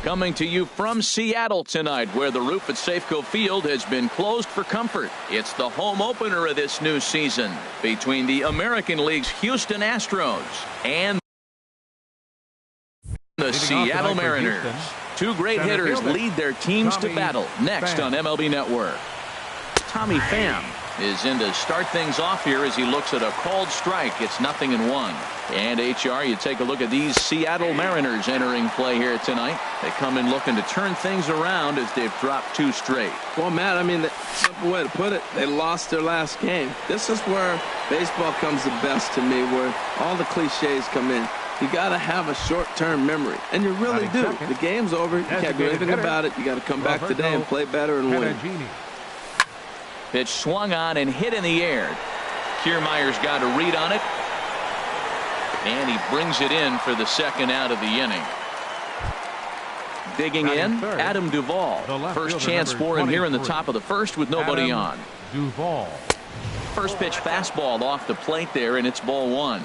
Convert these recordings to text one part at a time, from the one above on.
Coming to you from Seattle tonight, where the roof at Safeco Field has been closed for comfort. It's the home opener of this new season between the American League's Houston Astros and the Seattle Mariners. Two great hitters lead their teams to battle. Next on MLB Network. Tommy Pham is in to start things off here as he looks at a called strike. It's 0-1. And HR, you take a look at these Seattle Mariners entering play here tonight. They come in looking to turn things around as they've dropped 2 straight. Well, Matt, I mean, the simple way to put it, they lost their last game. This is where baseball comes the best to me, where all the cliches come in. You got to have a short-term memory, and you really do. The game's over. You can't do anything about it. You got to come back today and play better and win. Pitch swung on and hit in the air. Kiermaier's got a read on it. And he brings it in for the second out of the inning. Digging in, Adam Duvall. First chance for him here in the top of the first with nobody on. Duvall. First pitch fastball off the plate there, and it's ball 1.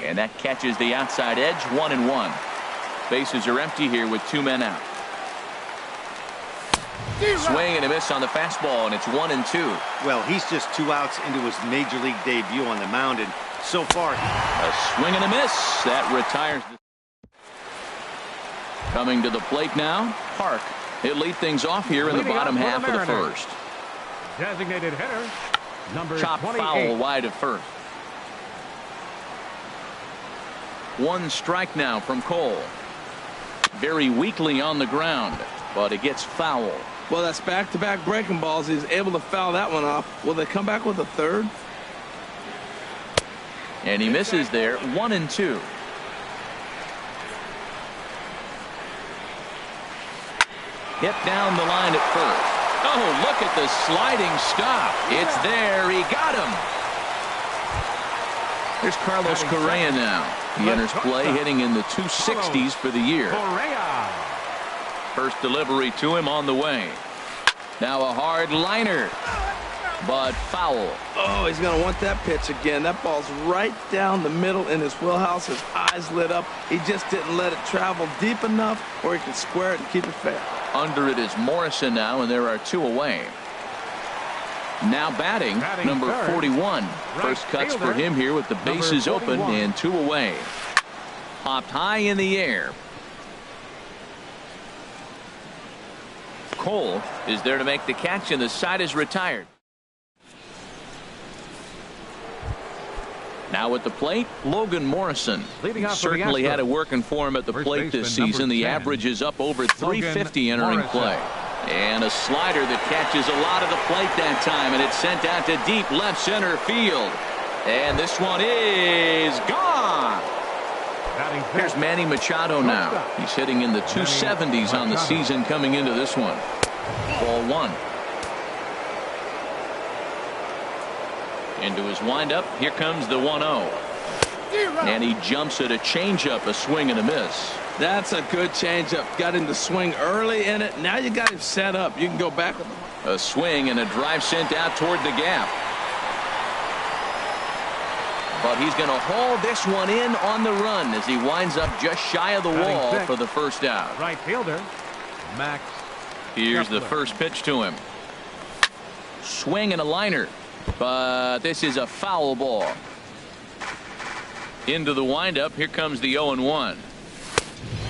And that catches the outside edge, 1-1. Bases are empty here with 2 men out. Swing and a miss on the fastball, and it's 1-2. Well, he's just 2 outs into his major league debut on the mound, and so far a swing and a miss that retires. Coming to the plate now, Park. He'll lead things off here in the bottom half of the first. Designated hitter, number Chop 28. Foul wide of first. 1 strike now from Cole. Very weakly on the ground, but it gets foul. Well, that's back-to-back breaking balls. He's able to foul that one off. Will they come back with a third? And he misses there, 1-2. Hit down the line at first. Oh, look at the sliding stop. It's there. He got him. There's Carlos Correa now. He enters play hitting in the 260s for the year. First delivery to him on the way. Now a hard liner, but foul. Oh, he's going to want that pitch again. That ball's right down the middle in his wheelhouse. His eyes lit up. He just didn't let it travel deep enough where he could square it and keep it fair. Under it is Morrison now, and there are 2 away. Now batting number 41. First cuts for him here with the bases open and 2 away. Popped high in the air. Cole is there to make the catch, and the side is retired. Now at the plate, Logan Morrison. Certainly had it working for him at the plate this season. The average is up over 350 entering play. And a slider that catches a lot of the plate that time, and it's sent out to deep left center field. And this one is gone. Here's Manny Machado now. He's hitting in the 270s on the season coming into this one. Ball 1. Into his windup. Here comes the 1-0. And he jumps at a changeup, a swing and a miss. That's a good changeup. Got him to swing early in it. Now you got him set up. You can go back with him. A swing and a drive sent out toward the gap. But he's going to haul this one in on the run as he winds up just shy of the wall for the first out. Right fielder, Max. Here's the first pitch to him. Swing and a liner. But this is a foul ball. Into the windup. Here comes the 0-1.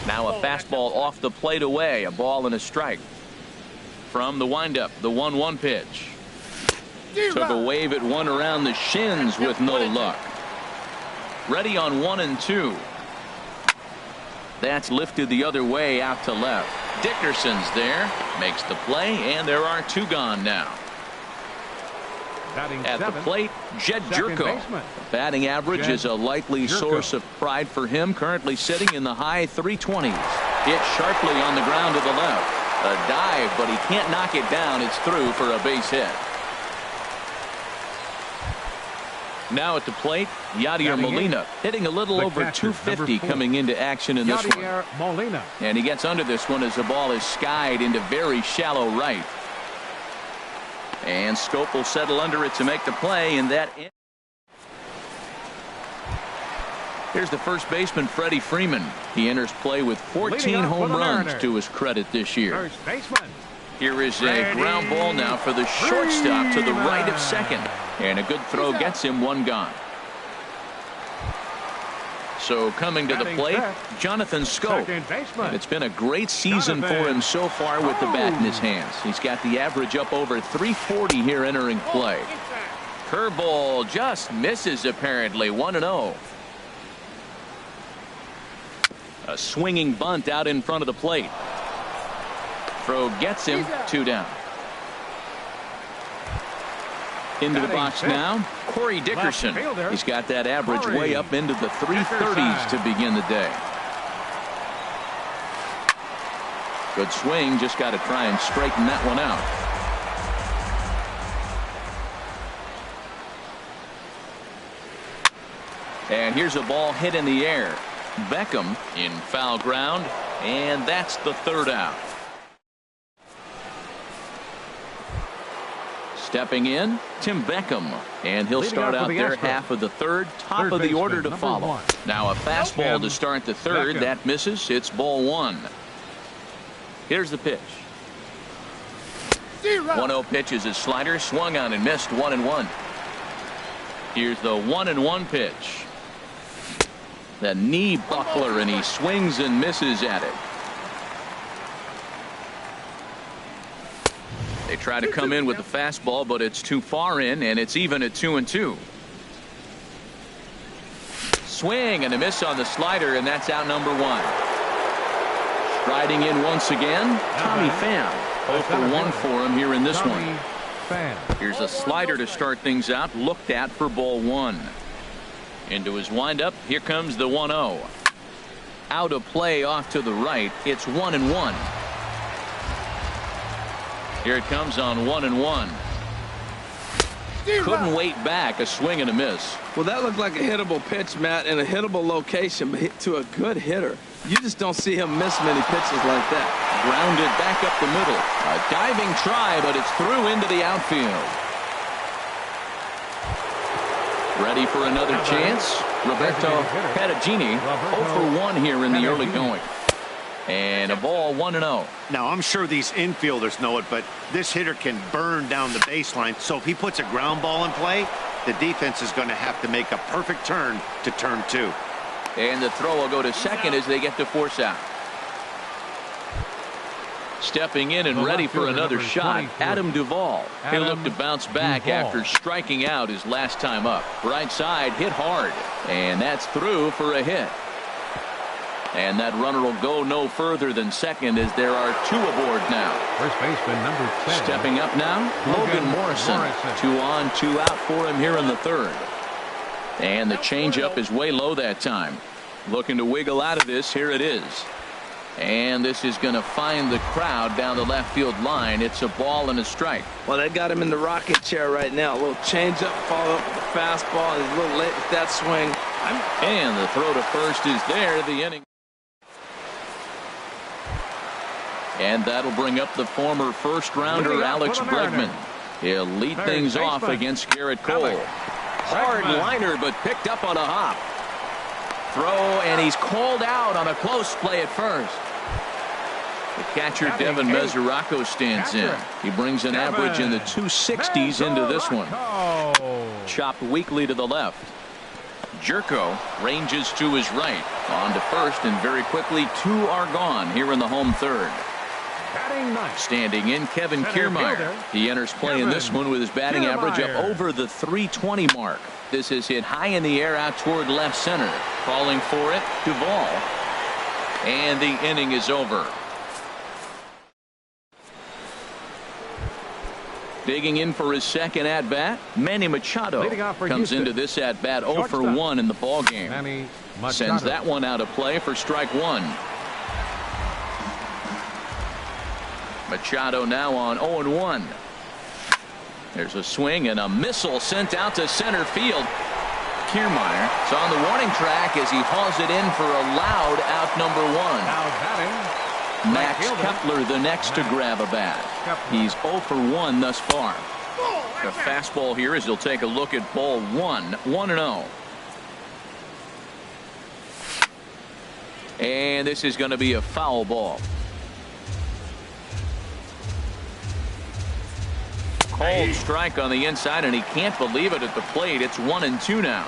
Now a fastball off the plate away. A ball and a strike. From the windup, the 1-1 pitch. Took a wave at one around the shins with no luck. Ready on 1-2. That's lifted the other way out to left. Dickerson's there. Makes the play, and there are 2 gone now. At the plate, Jed Jerko. Batting average is a likely source of pride for him. Currently sitting in the high 320s. Hit sharply on the ground to the left. A dive, but he can't knock it down. It's through for a base hit. Now at the plate, Yadier Molina hitting a little over 250 coming into action in this one. And he gets under this one as the ball is skied into very shallow right. And Scope will settle under it to make the play, and that Here's the first baseman, Freddie Freeman. He enters play with 14 home runs to his credit this year. First baseman. Here is a ground ball now for the shortstop to the right of second. And a good throw gets him one gone. So coming to the plate, Jonathan Scope. And it's been a great season for him so far with the bat in his hands. He's got the average up over 340 here entering play. Curveball just misses apparently. 1-0. A swinging bunt out in front of the plate. Throw gets him 2 down. Into the box now, Corey Dickerson. He's got that average way up into the 330s to begin the day. Good swing, just got to try and straighten that one out. And here's a ball hit in the air. Beckham in foul ground, and that's the 3rd out. Stepping in, Tim Beckham, and he'll start out there half of the 3rd, top of the order to follow. Now a fastball to start the 3rd. That misses. It's ball 1. Here's the pitch. 1-0 pitch is his slider, swung on and missed. 1-1. Here's the 1-1 pitch. The knee buckler, and he swings and misses at it. They try to come in with the fastball, but it's too far in, and it's even at 2-2. Swing and a miss on the slider, and that's out number 1. Striding in once again, Tommy Pham. 0 for 1 for him here in this one. Here's a slider to start things out, looked at for ball 1. Into his windup, here comes the 1-0. Out of play off to the right, it's 1-1. Here it comes on 1-1. Couldn't wait back. A swing and a miss. Well, that looked like a hittable pitch, Matt, in a hittable location, but hit to a good hitter. You just don't see him miss many pitches like that. Grounded back up the middle. A diving try, but it's through into the outfield. Ready for another chance? Roberto Perugini 0 for 1 here in the early going. And a ball 1-0. Now, I'm sure these infielders know it, but this hitter can burn down the baseline. So if he puts a ground ball in play, the defense is going to have to make a perfect turn to turn 2. And the throw will go to second as they get to force out. Stepping in and ready for another shot, Adam Duvall. He'll look to bounce back after striking out his last time up. Right side hit hard, and that's through for a hit. And that runner will go no further than second as there are 2 aboard now. First baseman number 10. Stepping up now, Logan Morrison. 2 on, 2 out for him here in the 3rd. And the changeup is way low that time. Looking to wiggle out of this. Here it is. And this is going to find the crowd down the left field line. It's a ball and a strike. Well, they got him in the rocket chair right now. A little changeup, follow up with the fastball. He's a little late with that swing. And the throw to first is there. The inning. And that'll bring up the former first-rounder Alex Bregman. He'll lead things off against Garrett Cole. Hard liner, but picked up on a hop. Throw, and he's called out on a close play at first. The catcher, Devin Mesoraco, stands in. He brings an average in the 260s into this one. Chopped weakly to the left. Jerko ranges to his right. On to first, and very quickly 2 are gone here in the home 3rd. Standing in, Kevin Kiermaier. He enters play in this one with his batting average up over the 320 mark. This is hit high in the air out toward left center. Calling for it, Duvall. And the inning is over. Digging in for his second at-bat, Manny Machado comes into this at-bat 0 for 1 in the ballgame. Sends that one out of play for strike 1. Machado now on 0-1. There's a swing and a missile sent out to center field. Kiermaier is on the warning track as he hauls it in for a loud out number 1. Max Kepler the next to grab a bat. He's 0 for 1 thus far. The fastball here as he'll take a look at ball 1, 1-0. And this is going to be a foul ball. Cold strike on the inside, and he can't believe it at the plate. It's 1-2 now.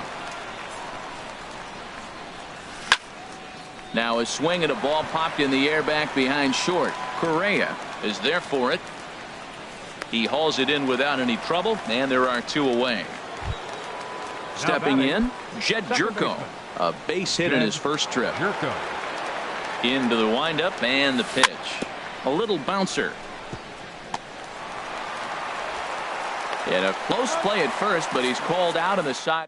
Now a swing and a ball popped in the air back behind short. Correa is there for it. He hauls it in without any trouble, and there are 2 away. Stepping in, Jed Jerko. A base hit in his first trip. Into the windup and the pitch. A little bouncer. And a close play at first, but he's called out on the side.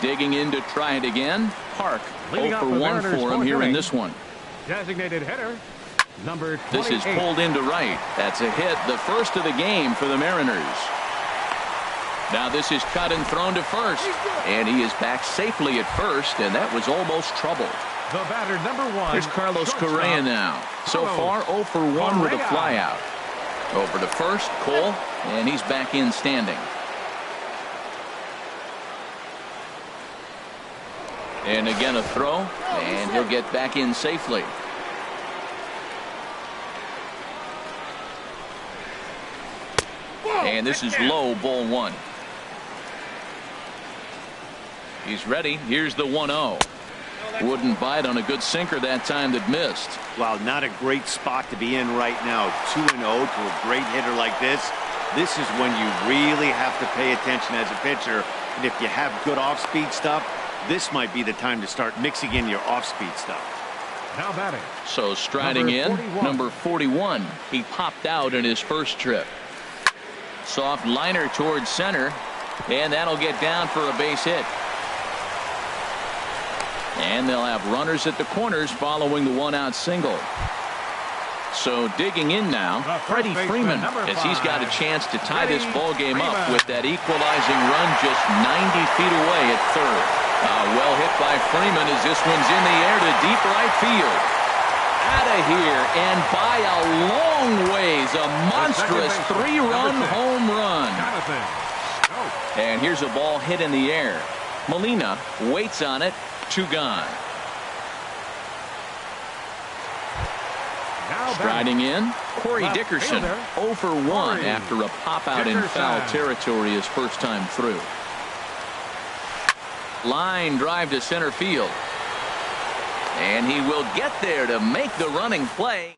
Digging in to try it again. Park 0 for 1 for him here in this one. Designated hitter, number 28. This is pulled into right. That's a hit, the first of the game for the Mariners. Now this is cut and thrown to first. And he is back safely at first, and that was almost trouble. The batter, number 1. Here's Carlos Correa now. So far 0 for 1 with a flyout. Over to first, Cole, and he's back in standing. And again a throw, and he'll get back in safely. And this is low, ball 1. He's ready. Here's the 1-0. Wouldn't bite on a good sinker that time that missed. Well, not a great spot to be in right now. 2-0 to a great hitter like this. This is when you really have to pay attention as a pitcher. And if you have good off-speed stuff, this might be the time to start mixing in your off-speed stuff. Now batting. So striding in, number 41. He popped out in his first trip. Soft liner towards center, and that'll get down for a base hit. And they'll have runners at the corners following the 1-out single. So digging in now, Freddie Freeman, as he's got a chance to tie this ball game up with that equalizing run just 90 feet away at third. Well hit by Freeman as this one's in the air to deep right field. Out of here and by a long ways, a monstrous 3-run home run. And here's a ball hit in the air. Molina waits on it. 2 gone. Striding in, Corey Dickerson 0 for 1 after a pop out in foul territory his first time through. Line drive to center field. And he will get there to make the running play.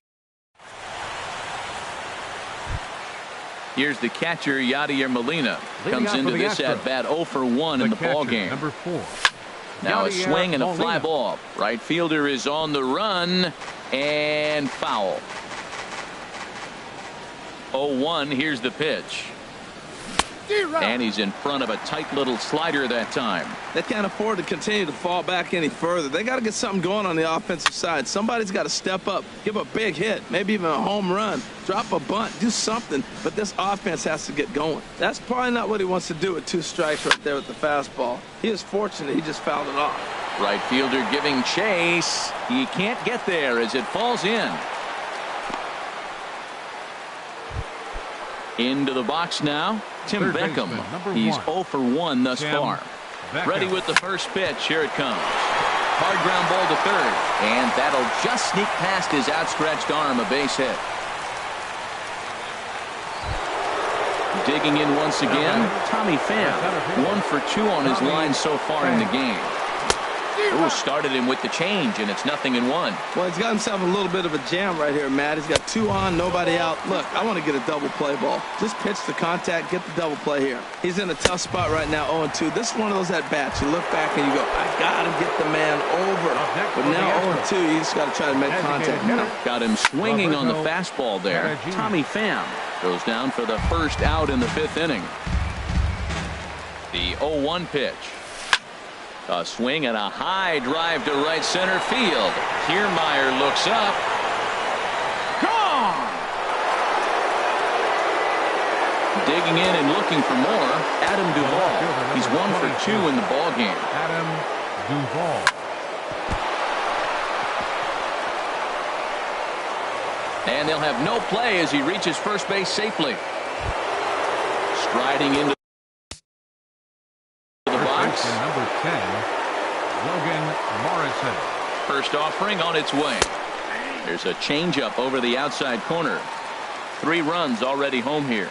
Here's the catcher, Yadier Molina. Comes into this at bat 0 for 1 in the ball game. Number 4. Now a swing and a fly ball. Right fielder is on the run and foul. 0-1. Here's the pitch. And he's in front of a tight little slider that time. They can't afford to continue to fall back any further. They got to get something going on the offensive side. Somebody's got to step up, give a big hit, maybe even a home run, drop a bunt, do something. But this offense has to get going. That's probably not what he wants to do with 2 strikes right there with the fastball. He is fortunate he just fouled it off. Right fielder giving chase. He can't get there as it falls in. Into the box now, Tim Beckham. He's 0 for 1 thus far. Ready with the first pitch. Here it comes. Hard ground ball to third. And that'll just sneak past his outstretched arm, a base hit. Digging in once again, Tommy Pham. 1 for 2 on his line so far in the game. Ooh, started him with the change, and it's 0-1. Well, he's got himself a little bit of a jam right here, Matt. He's got 2 on, nobody out. Look, I want to get a double play ball. Just pitch the contact, get the double play here. He's in a tough spot right now, 0-2. This is one of those at-bats. You look back and you go, I got to get the man over. But now 0-2, you just got to try to make contact now. Got him swinging on the fastball there. Tommy Pham goes down for the first out in the 5th inning. The 0-1 pitch. A swing and a high drive to right center field. Kiermaier looks up. Gone! Digging in and looking for more, Adam Duvall. He's 1 for 2 in the ball game. Adam Duvall. And they'll have no play as he reaches first base safely. Striding into the box. Number 10. Logan Morrison. First offering on its way. There's a changeup over the outside corner. 3 runs already home here.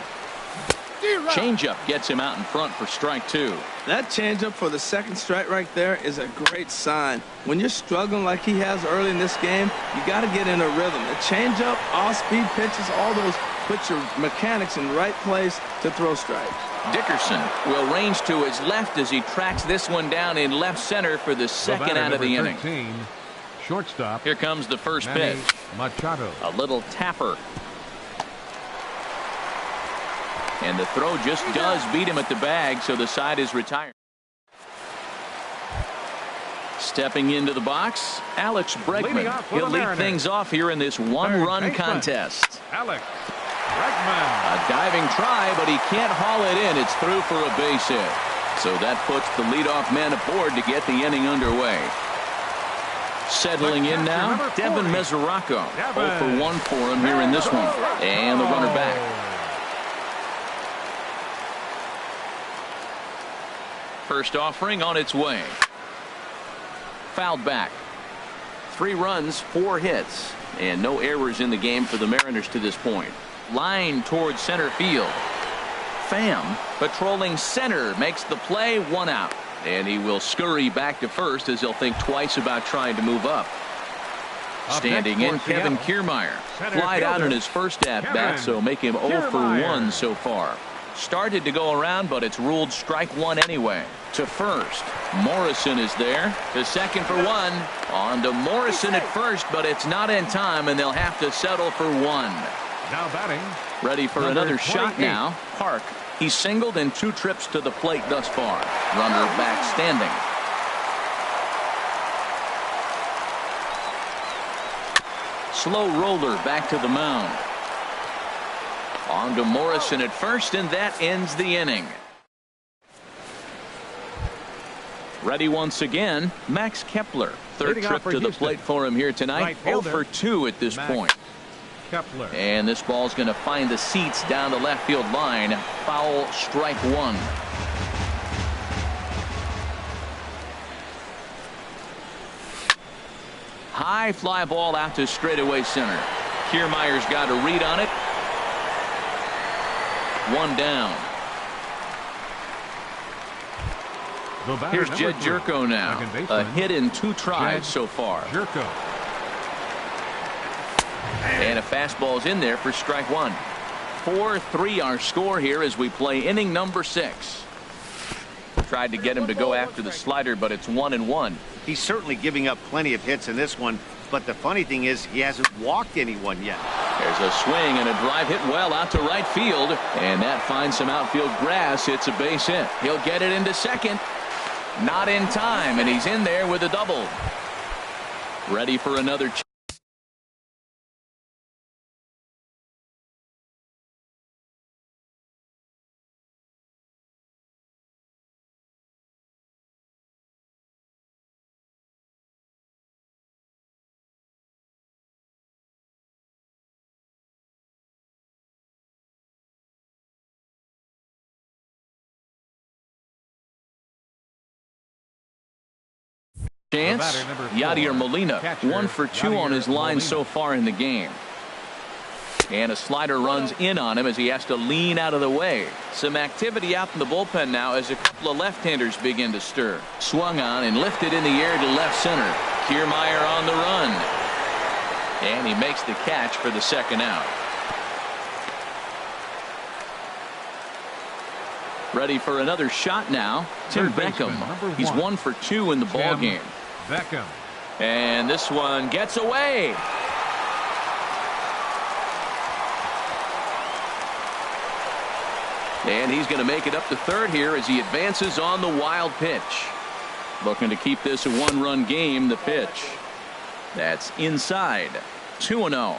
Changeup gets him out in front for strike 2. That changeup for the second strike right there is a great sign. When you're struggling like he has early in this game, you got to get in a rhythm. The changeup, off-speed pitches, all those put your mechanics in the right place to throw strikes. Dickerson will range to his left as he tracks this one down in left center for the second out of the inning. 13, shortstop. Here comes the first Manny pitch. Machado. A little tapper. And the throw just does beat him at the bag, so the side is retired. Stepping into the box, Alex Bregman. He'll lead things off here in this one-run contest. Alex Bregman. A diving try, but he can't haul it in. It's through for a base hit. So that puts the leadoff man aboard to get the inning underway. Settling in now, Devin Mesoraco. 0 for 1 for him here in this one. And the runner back. First offering on its way. Fouled back. 3 runs, 4 hits, and no errors in the game for the Mariners to this point. Line towards center field. Pham patrolling center makes the play, 1 out. And he will scurry back to first as he'll think twice about trying to move up. Standing in, Kevin Kiermaier. Flied out in his first at-bat, so make him 0 for 1 so far. Started to go around, but it's ruled strike 1 anyway. To first, Morrison is there. To second for 1. On to Morrison at first, but it's not in time, and they'll have to settle for 1. Now batting. Ready for another shot now. Park. He's singled in 2 trips to the plate thus far. Runner back standing. Slow roller back to the mound. On to Morrison at first, and that ends the inning. Ready once again, Max Kepler. Third trip to the plate for him here tonight. 0 for 2 at this point. Kepler. And this ball's going to find the seats down the left field line. Foul, strike 1. High fly ball out to straightaway center. Kiermaier's got a read on it. 1 down. Here's Jed Jerko now. A hit in 2 tries so far. Jerko. And a fastball's in there for strike 1. 4-3 our score here as we play inning number 6. Tried to get him to go after the slider, but it's 1-1. He's certainly giving up plenty of hits in this one, but the funny thing is he hasn't walked anyone yet. There's a swing and a drive hit well out to right field, and that finds some outfield grass. It's a base hit. He'll get it into second. Not in time, and he's in there with a double. Ready for another chance. Yadier Molina, 1 for 2 on his line so far in the game. And a slider runs in on him as he has to lean out of the way. Some activity out in the bullpen now as a couple of left-handers begin to stir. Swung on and lifted in the air to left center. Kiermaier on the run. And he makes the catch for the second out. Ready for another shot now. Tim Beckham. He's 1 for 2 in the ball game. Beckham. And this one gets away. And he's going to make it up to third here as he advances on the wild pitch. Looking to keep this a 1-run game. The pitch. That's inside. 2-0.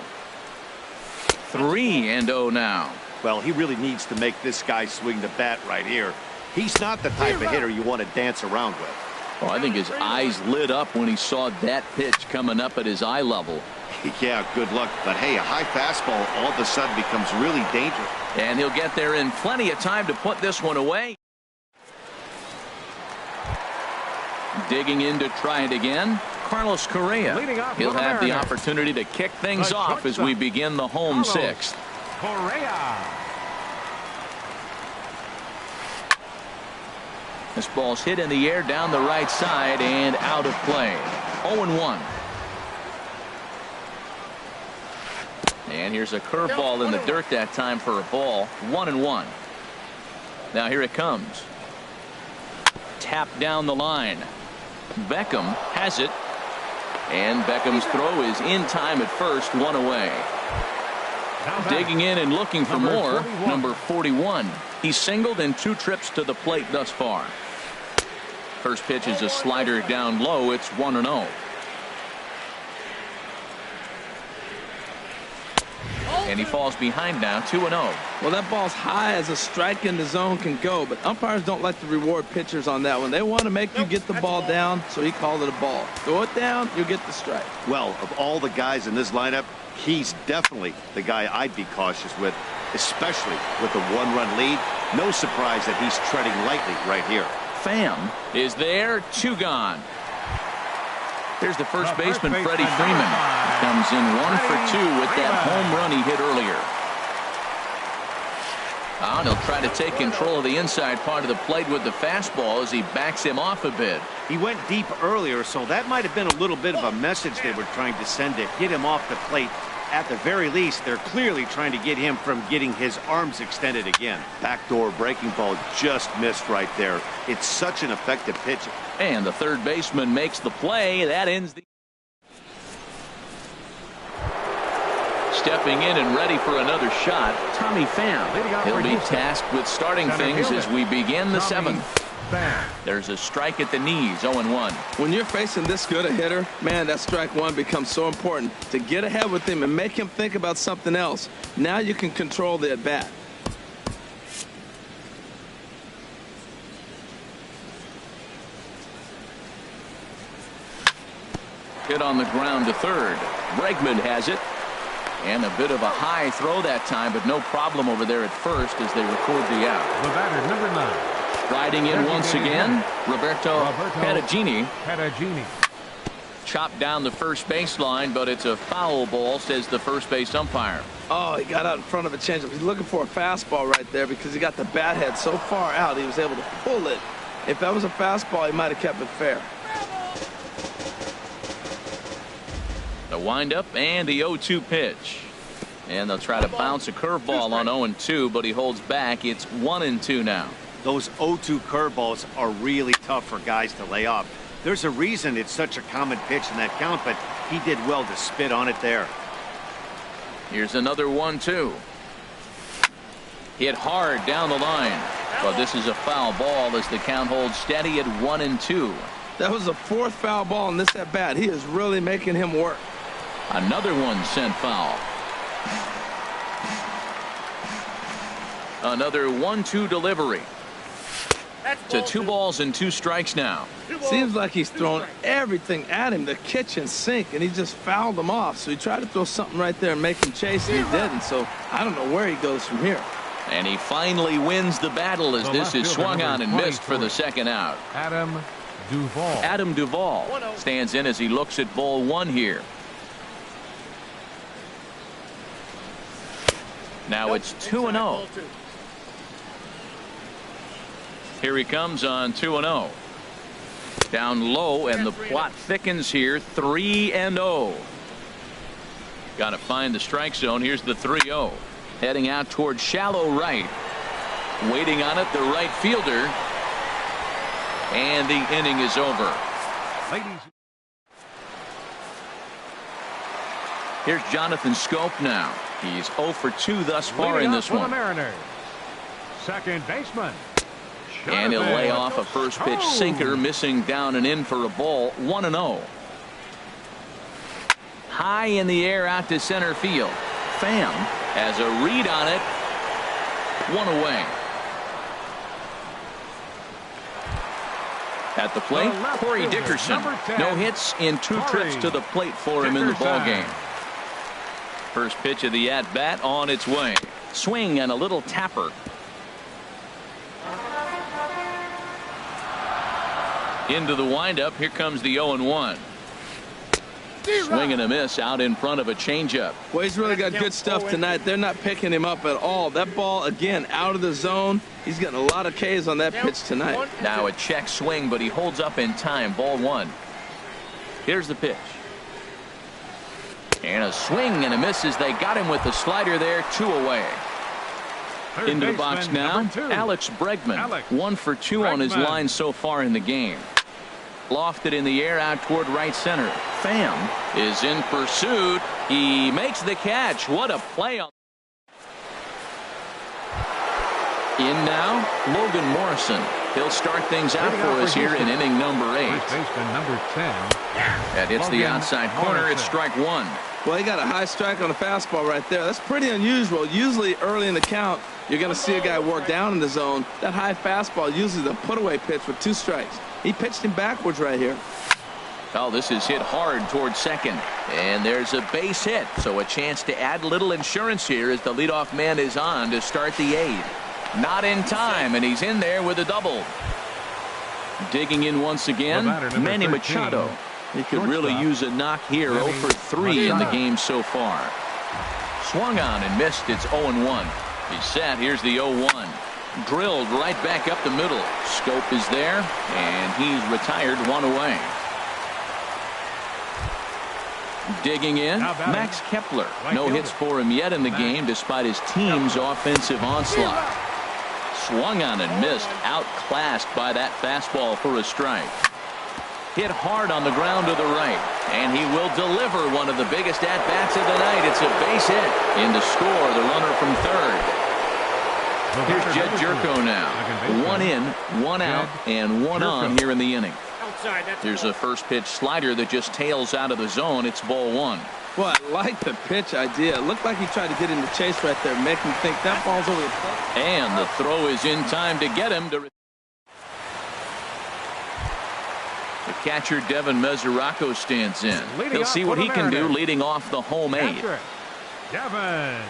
3-0 now. Well, he really needs to make this guy swing the bat right here. He's not the type of hitter you want to dance around with. Oh, I think his eyes lit up when he saw that pitch coming up at his eye level. Yeah, good luck. But hey, a high fastball all of a sudden becomes really dangerous. And he'll get there in plenty of time to put this one away. Digging in to try it again, Carlos Correa. He'll have the opportunity to kick things off as we begin the home sixth. Correa. This ball's hit in the air down the right side and out of play. 0-1. And here's a curveball in the dirt that time for a ball. 1-1. Now here it comes. Tap down the line. Beckham has it. And Beckham's throw is in time at first. One away. Digging in and looking for more. Number 41. He's singled in 2 trips to the plate thus far. First pitch is a slider down low. It's 1-0. And he falls behind now, 2-0. Well, that ball's high as a strike in the zone can go, but umpires don't like to reward pitchers on that one. They want to make you get the ball down, so he called it a ball. Throw it down, you get the strike. Well, of all the guys in this lineup, he's definitely the guy I'd be cautious with, especially with the 1-run lead. No surprise that he's treading lightly right here. Pham is there, 2 gone. Here's the first baseman, Freddie Freeman. Comes in 1 for 2 with that home run he hit earlier. And he'll try to take control of the inside part of the plate with the fastball as he backs him off a bit. He went deep earlier, so that might have been a little bit of a message they were trying to send to hit him off the plate. At the very least, they're clearly trying to get him from getting his arms extended again. Backdoor breaking ball just missed right there. It's such an effective pitch. And the third baseman makes the play. That ends the... Stepping in and ready for another shot, Tommy Pham. He'll be tasked with starting things as we begin the 7th. There's a strike at the knees, 0-1. When you're facing this good a hitter, man, that strike one becomes so important. To get ahead with him and make him think about something else. Now you can control the at-bat. Hit on the ground to third. Bregman has it. And a bit of a high throw that time, but no problem over there at first as they record the out. The batter, number 9. Riding in once again, Roberto Pedagini. Chopped down the first baseline, but it's a foul ball, says the first base umpire. Oh, he got out in front of a changeup. He's looking for a fastball right there because he got the bat head so far out he was able to pull it. If that was a fastball, he might have kept it fair. The windup and the 0-2 pitch. And they'll try to bounce a curveball on 0-2, but he holds back. It's 1-2 now. Those 0-2 curveballs are really tough for guys to lay off. There's a reason it's such a common pitch in that count, but he did well to spit on it there. Here's another 1-2. Hit hard down the line, but this is a foul ball as the count holds steady at 1-2. That was the 4th foul ball in this at bat. He is really making him work. Another one sent foul. Another 1-2 delivery. To 2 balls and 2 strikes now. Seems like he's thrown everything at him, the kitchen sink, and he just fouled him off. So he tried to throw something right there and make him chase, and he didn't. So I don't know where he goes from here. And he finally wins the battle as this is swung on and missed for the second out. Adam Duvall. Adam Duvall stands in as he looks at ball 1 here. Now it's 2-0. Here he comes on 2-0. Down low, and the plot thickens here. 3-0. Got to find the strike zone. Here's the 3-0. Heading out towards shallow right. Waiting on it, the right fielder. And the inning is over. Here's Jonathan Scope now. He's 0 for 2 thus far in this one. Second baseman. And he'll lay off a first pitch sinker, missing down and in for a ball. 1-0. High in the air out to center field. Pham has a read on it. 1 away. At the plate, Corey Dickerson. No hits in 2 trips to the plate for him in the ballgame. First pitch of the at-bat on its way. Swing and a little tapper. Into the windup. Here comes the 0-1. Swing and a miss out in front of a changeup. Well, he's really got good stuff tonight. They're not picking him up at all. That ball, again, out of the zone. He's getting a lot of Ks on that pitch tonight. Now a check swing, but he holds up in time. Ball 1. Here's the pitch. And a swing and a miss as they got him with the slider there. 2 away. Into the box now, Alex Bregman. 1 for 2 on his line so far in the game. Lofted in the air out toward right center. Pham is in pursuit. He makes the catch. What a play on. In now, Logan Morrison. He'll start things out for us here in inning number 8. Number 10. That hits the outside corner. It's strike 1. Well, he got a high strike on the fastball right there. That's pretty unusual. Usually early in the count, you're going to see a guy work down in the zone. That high fastball usually the put-away pitch with 2 strikes. He pitched him backwards right here. Oh, this is hit hard towards second. And there's a base hit. So a chance to add a little insurance here as the leadoff man is on to start the 8th. Not in time, and he's in there with a double. Digging in once again, Manny Machado. He could really use a knock here. 0 for 3 in the game so far. Swung on and missed. It's 0-1. He's set. Here's the 0-1. Drilled right back up the middle. Scope is there, and he's retired 1 away. Digging in, Max Kepler. No hits for him yet in the game despite his team's offensive onslaught. Swung on and missed. Outclassed by that fastball for a strike. Hit hard on the ground to the right, and he will deliver one of the biggest at-bats of the night. It's a base hit. In to score, the runner from third. Here's Jed Jerko now. 1 in, 1 out, and 1 on here in the inning. Here's a first pitch slider that just tails out of the zone. It's ball 1. Well, I like the pitch idea. It looked like he tried to get into chase right there, make him think that ball's over the plate. And the throw is in time to get him to. The catcher Devin Mesoraco stands in. He'll see what he can do leading off the home 8. Devin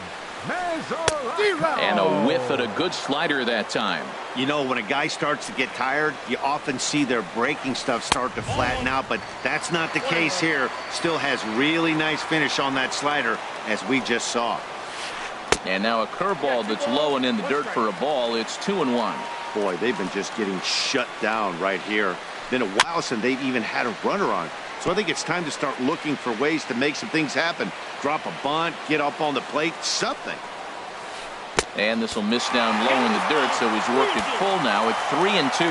Mesoraco. And a whiff at a good slider that time. You know, when a guy starts to get tired, you often see their breaking stuff start to flatten out, but that's not the case here. Still has really nice finish on that slider, as we just saw. And now a curveball that's low and in the dirt for a ball. It's 2-1. Boy, they've been just getting shut down right here. Been a while since they've even had a runner on. So I think it's time to start looking for ways to make some things happen. Drop a bunt, get up on the plate, something. And this will miss down low in the dirt, so he's worked it full now at 3-2.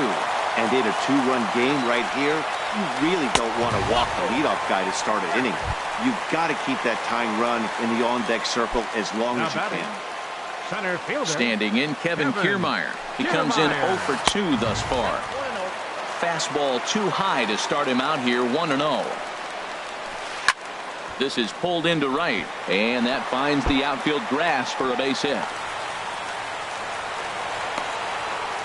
And in a 2-run game right here, you really don't want to walk the leadoff guy to start an inning. You've got to keep that tying run in the on-deck circle as long as you can. Center fielder. Standing in, Kevin Kiermaier. He comes in 0 for 2 thus far. Fastball too high to start him out here. 1-0. This is pulled into right, and that finds the outfield grass for a base hit.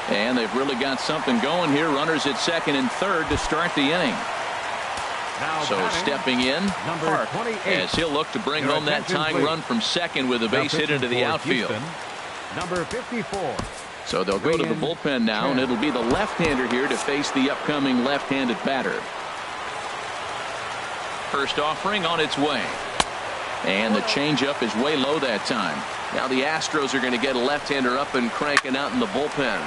And they've really got something going here. Runners at second and third to start the inning. So stepping in, Park, as he'll look to bring home that tying run from second with a base hit into the outfield. Number 54. So they'll go to the bullpen now, and it'll be the left-hander here to face the upcoming left-handed batter. First offering on its way. And the changeup is way low that time. Now the Astros are going to get a left-hander up and cranking out in the bullpen.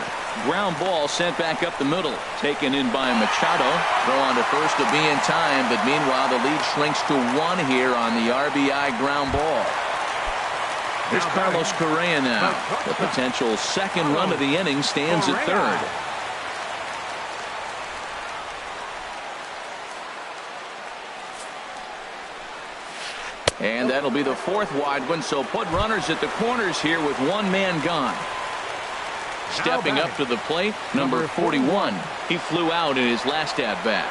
Ground ball sent back up the middle. Taken in by Machado. Throw on to first to be in time, but meanwhile the lead shrinks to 1 here on the RBI ground ball. Here's Carlos Correa now. The potential second run of the inning stands at third. And that'll be the 4th wide one, so put runners at the corners here with 1 man gone. Stepping up to the plate, number 41. He flew out in his last at-bat.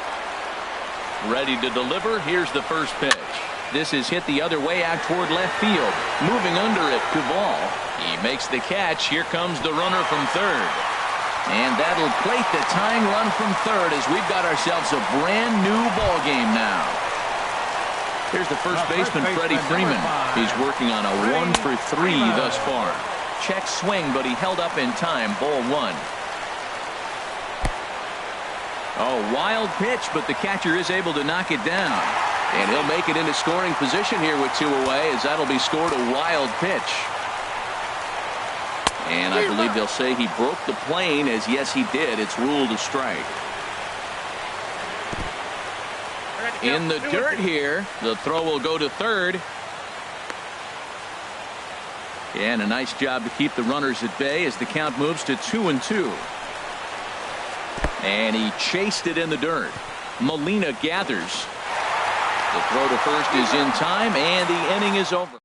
Ready to deliver, here's the first pitch. This is hit the other way out toward left field. Moving under it, Duvall. He makes the catch. Here comes the runner from third. And that'll plate the tying run from third as we've got ourselves a brand new ball game now. Here's the first baseman, Freddie Freeman. He's working on a 1 for 3 thus far. Check swing, but he held up in time. Ball 1. Oh, wild pitch, but the catcher is able to knock it down. And he'll make it into scoring position here with 2 away, as that'll be scored a wild pitch. And I believe they'll say he broke the plane, as yes, he did. It's ruled a strike. In the dirt here, the throw will go to third. And a nice job to keep the runners at bay as the count moves to 2-2. And he chased it in the dirt. Molina gathers. The throw to first is in time, and the inning is over.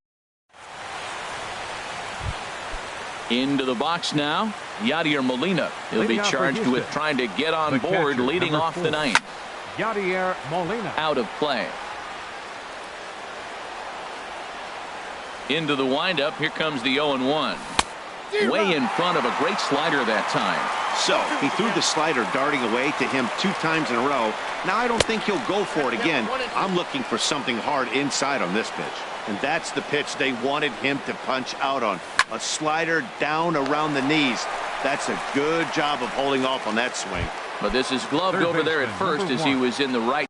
Into the box now, Yadier Molina. He'll be charged with trying to get on board, leading off the ninth. Yadier Molina. Out of play. Into the windup. Here comes the 0-1. Way in front of a great slider that time. So he threw the slider darting away to him 2 times in a row. Now I don't think he'll go for it again. I'm looking for something hard inside on this pitch. And that's the pitch they wanted him to punch out on. A slider down around the knees. That's a good job of holding off on that swing. But this is gloved over there at first as he was in the right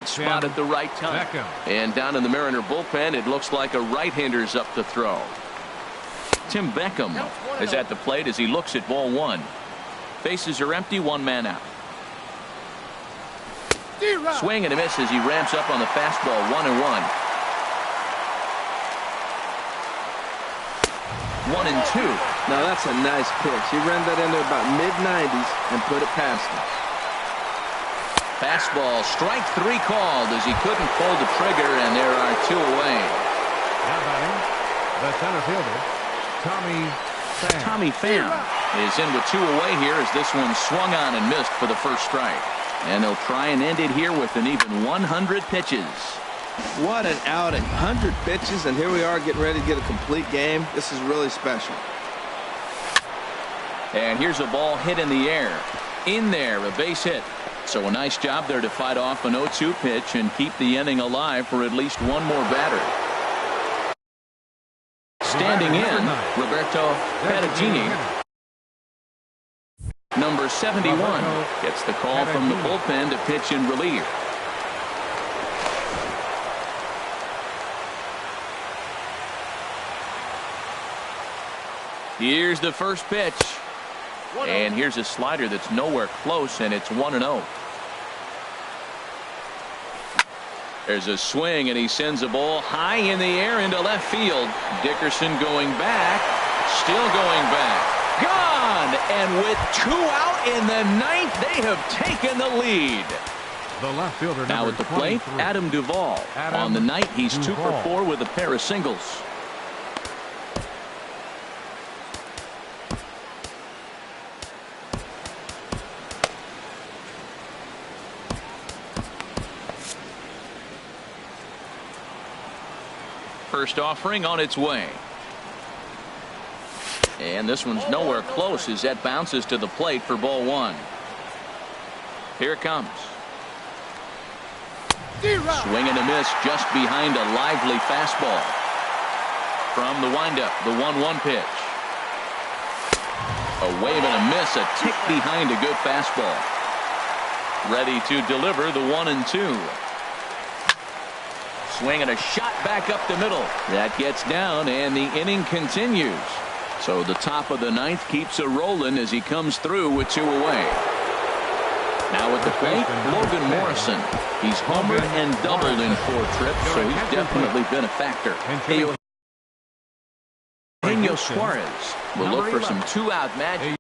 spot at the right time. And down in the Mariner bullpen, it looks like a right-hander's up to throw. Tim Beckham is at the plate as he looks at ball 1. Bases are empty, 1 man out. Swing and a miss as he ramps up on the fastball. 1-1. 1-2. Now that's a nice pitch. He ran that into about mid-90s and put it past him. Fastball, strike 3 called as he couldn't pull the trigger, and there are 2 away. Now batting, the center fielder, Tommy Pham is in with 2 away here as this one swung on and missed for the first strike. And they'll try and end it here with an even 100 pitches. What an outing. 100 pitches, and here we are getting ready to get a complete game. This is really special. And here's a ball hit in the air. In there, a base hit. So a nice job there to fight off an 0-2 pitch and keep the inning alive for at least 1 more batter. Standing in, Roberto Perugini. Number 71 gets the call from the bullpen to pitch in relief. Here's the first pitch. And here's a slider that's nowhere close, and it's 1-0. There's a swing, and he sends a ball high in the air into left field. Dickerson going back, still going back. Gone! And with 2 out in the 9th, they have taken the lead. The left fielder now at the plate, Adam Duvall. On the night, he's 2 for 4 with a pair of singles. First offering on its way. And this one's nowhere close as that bounces to the plate for ball 1. Here it comes. Swing and a miss just behind a lively fastball. From the windup, the 1-1 pitch. A wave and a miss, a tick behind a good fastball. Ready to deliver the 1-2. Swing and a shot back up the middle. That gets down, and the inning continues. So the top of the 9th keeps it rolling as he comes through with 2 away. Now at the plate, Logan Morrison. He's homered and doubled in 4 trips, so he's definitely been a factor. Eugenio Suarez will look for some 2-out magic.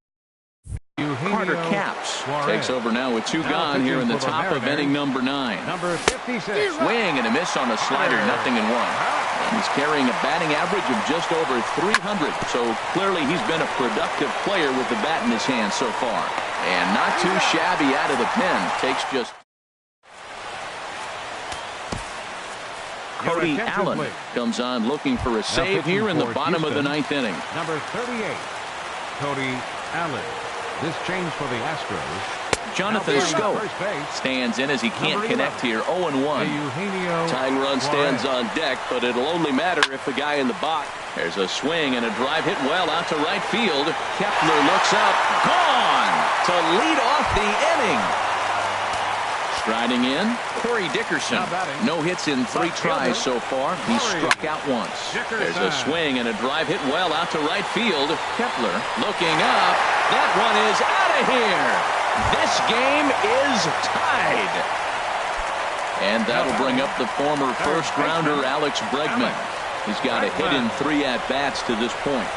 Carter Capps takes over now with 2 gone here in the top of inning number 9. Number 56. Swing and a miss on a slider, 0-1. And he's carrying a batting average of just over 300. So clearly he's been a productive player with the bat in his hand so far. And not too shabby out of the pen. Takes just Cody Allen comes on looking for a save here in the bottom of the 9th inning. Number 38, Cody Allen. This change for the Astros. Jonathan Scope stands in as he can't connect here. 0-1. Tying run stands on deck, but it'll only matter if the guy in the box. There's a swing and a drive hit well out to right field. Kepler looks up. Gone to lead off the inning. Striding in, Corey Dickerson. No hits in 3 tries so far. He's struck out once. There's a swing and a drive hit well out to right field. Kepler looking up. That one is out of here. This game is tied. And that'll bring up the former first-rounder Alex Bregman. He's got a hit in 3 at-bats to this point.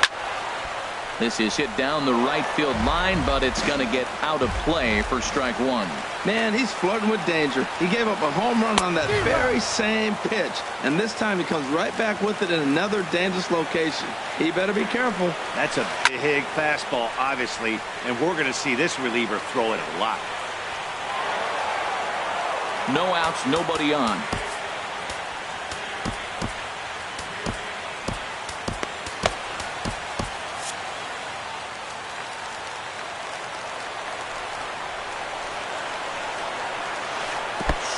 This is hit down the right field line, but it's going to get out of play for strike 1. Man, he's flirting with danger. He gave up a home run on that very same pitch, and this time he comes right back with it in another dangerous location. He better be careful. That's a big fastball, obviously, and we're going to see this reliever throw it a lot. No outs, nobody on.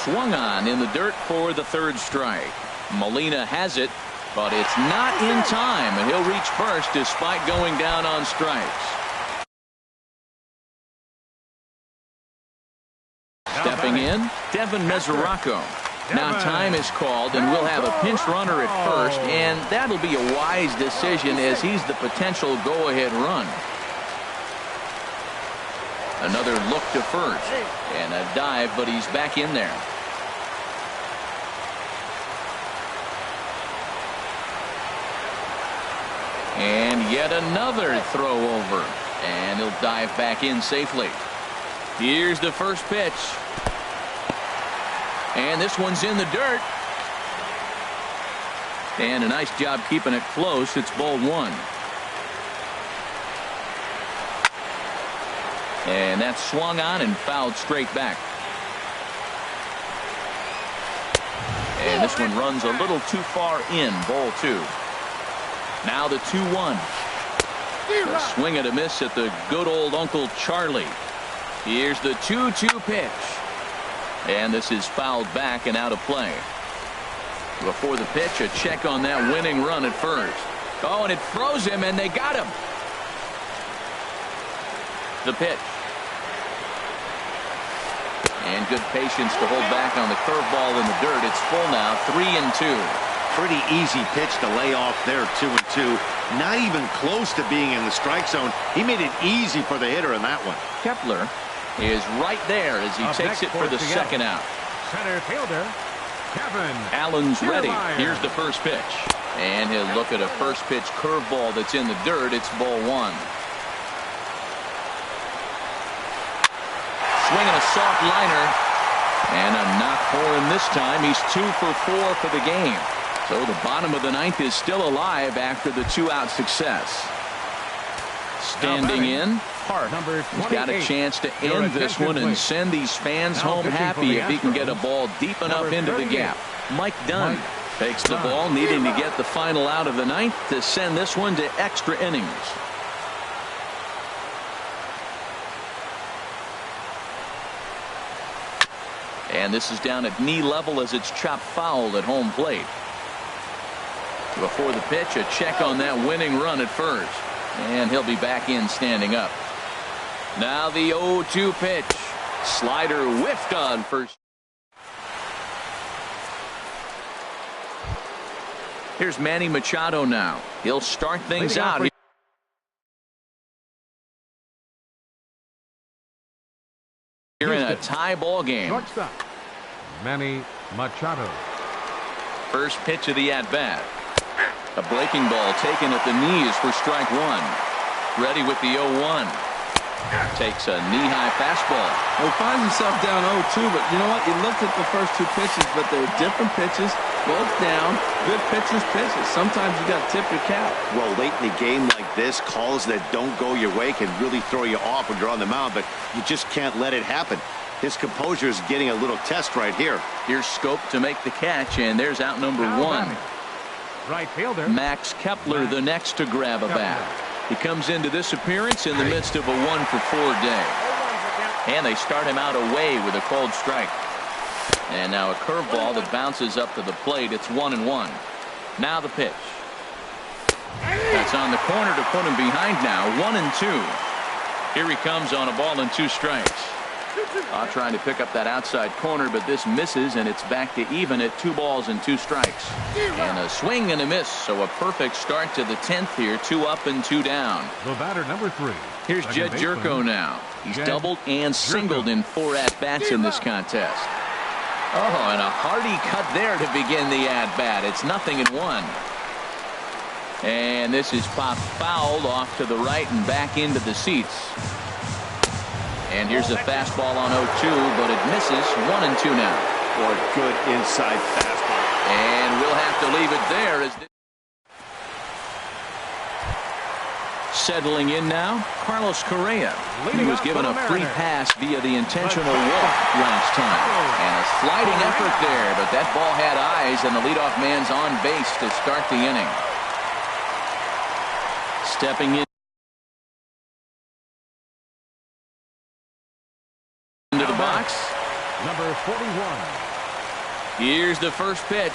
Swung on in the dirt for the 3rd strike. Molina has it, but it's not in time, and he'll reach first despite going down on strikes. Stepping in, Devin Mesoraco. Now time is called, and we'll have a pinch runner at first, and that'll be a wise decision as he's the potential go-ahead run. Another look to first, and a dive, but he's back in there. And yet another throw over, and he'll dive back in safely. Here's the first pitch. And this one's in the dirt. And a nice job keeping it close. It's ball 1. And that's swung on and fouled straight back. And this one runs a little too far in, ball 2. Now the 2-1. A swing and a miss at the good old Uncle Charlie. Here's the 2-2 pitch. And this is fouled back and out of play. Before the pitch, a check on that winning run at first. Oh, and it froze him, and they got him. The pitch. And good patience to hold back on the curveball in the dirt. It's full now, 3-2. Pretty easy pitch to lay off there, 2-2. Not even close to being in the strike zone. He made it easy for the hitter in that one. Kepler is right there as he takes it for the 2nd out. Center fielder, Kevin Allen's ready. Here's the first pitch. And he'll look at a first pitch curveball that's in the dirt. It's ball 1. Swinging a soft liner. And a knock for him this time. He's 2 for 4 for the game. So the bottom of the 9th is still alive after the 2-out success. Standing in, Hart. He's got a chance to end this one and send these fans home happy if he can get a ball deep enough into the gap. Mike Dunn takes the ball, needing to get the final out of the 9th to send this one to extra innings. And this is down at knee level as it's chopped foul at home plate. Before the pitch, a check on that winning run at first. And he'll be back in standing up. Now the 0-2 pitch. Slider whiffed on first. Here's Manny Machado now. He'll start things out. Here in a tie ball game. Shortstop, Manny Machado. First pitch of the at-bat. A breaking ball taken at the knees for strike 1. Ready with the 0-1. Takes a knee-high fastball. Well, he finds himself down 0-2, but you know what? He looked at the first 2 pitches, but they're different pitches, both down. Good pitchers pitches. Sometimes you got to tip your cap. Well, late in the game like this, calls that don't go your way can really throw you off when you're on the mound, but you just can't let it happen. His composure is getting a little test right here. Here's Scope to make the catch, and there's out number 1. Right fielder Max Kepler, the next to grab a bat. He comes into this appearance in the midst of a 1 for 4 day. And they start him out away with a called strike. And now a curveball that bounces up to the plate. It's 1-1. Now the pitch. That's on the corner to put him behind now. 1-2. Here he comes on a ball and 2 strikes. Trying to pick up that outside corner, but this misses, and it's back to even at 2 balls and 2 strikes. And a swing and a miss, so a perfect start to the 10th here. 2 up and 2 down. The batter, number 3. Here's Jed Jerko now. He's doubled and singled in 4 at-bats in this contest. Oh, and a hearty cut there to begin the at-bat. It's 0-1. And this is popped fouled off to the right and back into the seats. And here's a fastball on 0-2, but it misses. 1-2 now. Or a good inside fastball. And we'll have to leave it there. As settling in now, Carlos Correa. He was given a free pass via the intentional walk last time. And a sliding effort there, but that ball had eyes, and the leadoff man's on base to start the inning. Stepping in. Into the box. Number 41. Here's the first pitch.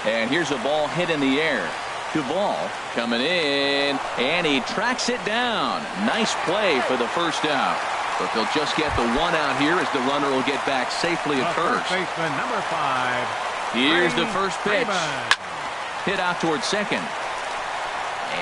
And here's a ball hit in the air. To ball coming in, and he tracks it down. Nice play for the first out. But they'll just get the 1 out here as the runner will get back safely at first. First baseman, number 5. Here's the first pitch. Hit out towards second.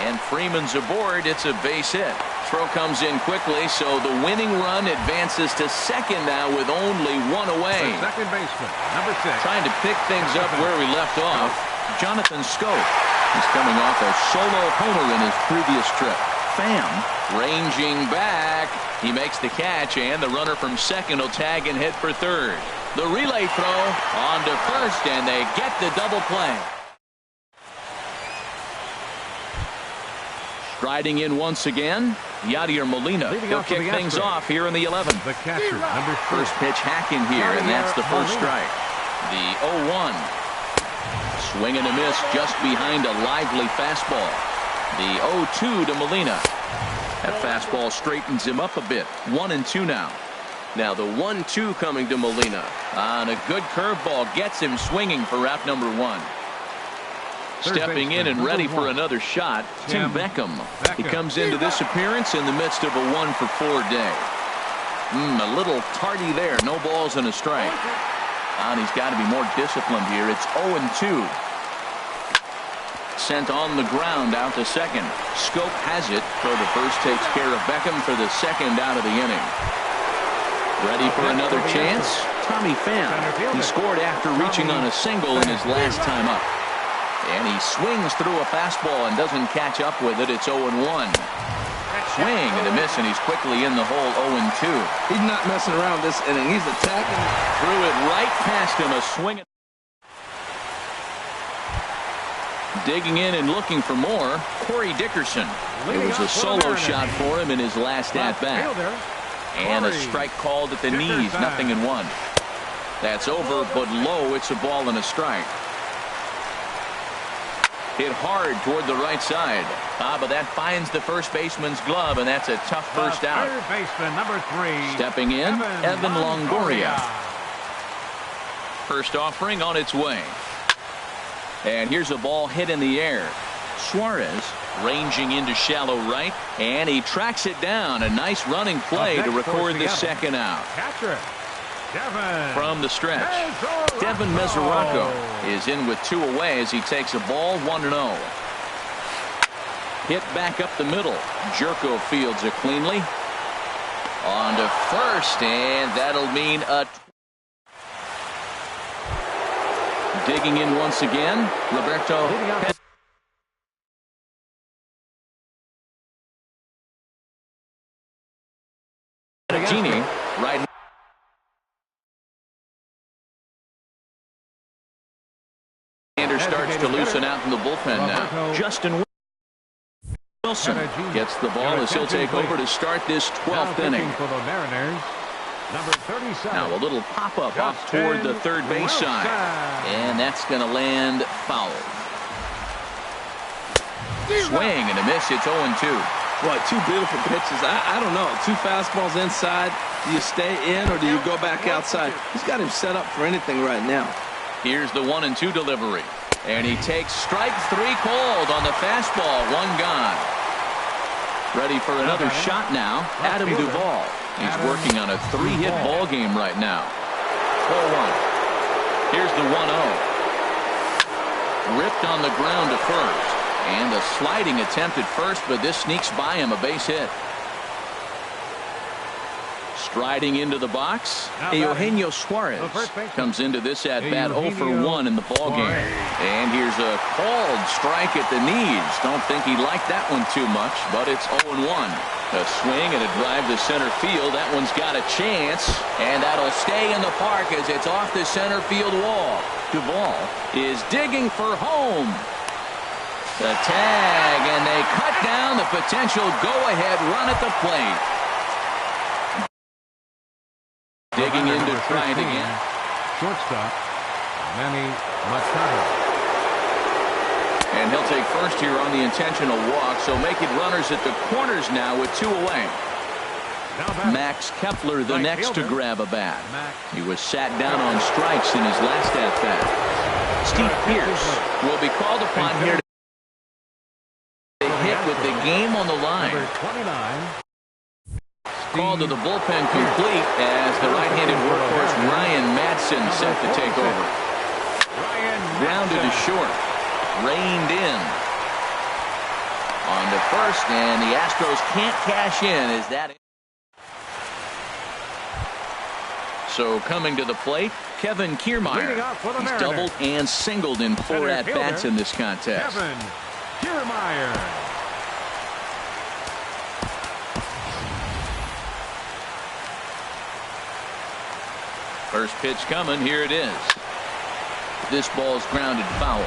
And Freeman's aboard. It's a base hit. Throw comes in quickly, so the winning run advances to second now with only 1 away. The second baseman, number 6. Trying to pick things up where we left off, Jonathan Scope. He's coming off a solo homer in his previous trip. Pham ranging back. He makes the catch, and the runner from second will tag and head for third. The relay throw on to first, and they get the double play. Striding in once again, Yadier Molina. He'll kick things off here in the 11th. The catcher, number 3. First pitch hacking here, and that's the first strike. The 0-1. Swing and a miss just behind a lively fastball. The 0-2 to Molina. That fastball straightens him up a bit. 1-2 now. Now the 1-2 coming to Molina. On a good curveball gets him swinging for out number 1. Stepping in and ready for another shot, Tim Beckham. He comes into this appearance in the midst of a 1-for-4 day. A little tardy there. No balls and a strike. And he's got to be more disciplined here. It's 0-2. Sent on the ground out to second. Scope has it. Throw to first takes care of Beckham for the second out of the inning. Ready for another chance? Tommy Pham. He scored after reaching on a single in his last time up. And he swings through a fastball and doesn't catch up with it. It's 0-1. Swing and a miss, and he's quickly in the hole. 0-2. He's not messing around this inning. He's attacking. Threw it right past him. A swing. Digging in and looking for more, Corey Dickerson. It was a solo shot for him in his last at-bat. And a strike called at the knees. 0-1. That's over, but low. It's a ball and a strike. Hit hard toward the right side. But that finds the first baseman's glove, and that's a tough first out. Third baseman, number 3. Stepping in, Evan Longoria. First offering on its way. And here's a ball hit in the air. Suarez ranging into shallow right, and he tracks it down. A nice running play to record the second out. Catcher, Devin. From the stretch, Devin Mesoraco is in with 2 away as he takes a ball. 1-0. Hit back up the middle. Jerko fields it cleanly. On to first, and that'll mean a... Digging in once again, Roberto Pedicini, right. Starts to loosen out in the bullpen now. Justin Wilson gets the ball as he'll take over to start this 12th inning. Now a little pop-up off toward the third base side. And that's going to land foul. Swing and a miss. It's 0-2. Boy, two beautiful pitches. I don't know. Two fastballs inside. Do you stay in or do you go back outside? He's got him set up for anything right now. Here's the 1-2 delivery. And he takes strike 3 called on the fastball. 1 gone. Ready for another shot now. Adam Duvall. He's working on a 3-hit ball game right now. 4-1. Here's the 1-0. Ripped on the ground to first. And a sliding attempt at first, but this sneaks by him, a base hit. Striding into the box, Eugenio Suarez comes into this at-bat 0 for 1 in the ballgame. And here's a called strike at the knees. Don't think he liked that one too much, but it's 0-1. A swing and a drive to center field. That one's got a chance, and that'll stay in the park as it's off the center field wall. Duvall is digging for home. The tag, and they cut down the potential go-ahead run at the plate. Digging in to try it again. Shortstop, Manny Machado. And he'll take first here on the intentional walk, so make it runners at the corners now with 2 away. Max Kepler the next to grab a bat. He was sat down on strikes in his last at-bat. Steve Pearce will be called upon here to hit with the game on the line. Call to the bullpen complete as the right-handed workhorse Ryan Madsen set to take over. Grounded to short. Reined in. On to first, and the Astros can't cash in. Is that it? So coming to the plate, Kevin Kiermaier. He's doubled and singled in 4 at-bats in this contest. Kevin Kiermaier. First pitch coming. Here it is. This ball's grounded foul.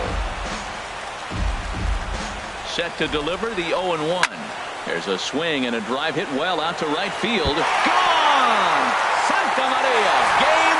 Set to deliver the 0-1. There's a swing and a drive hit well out to right field. Gone! Santa Maria. Game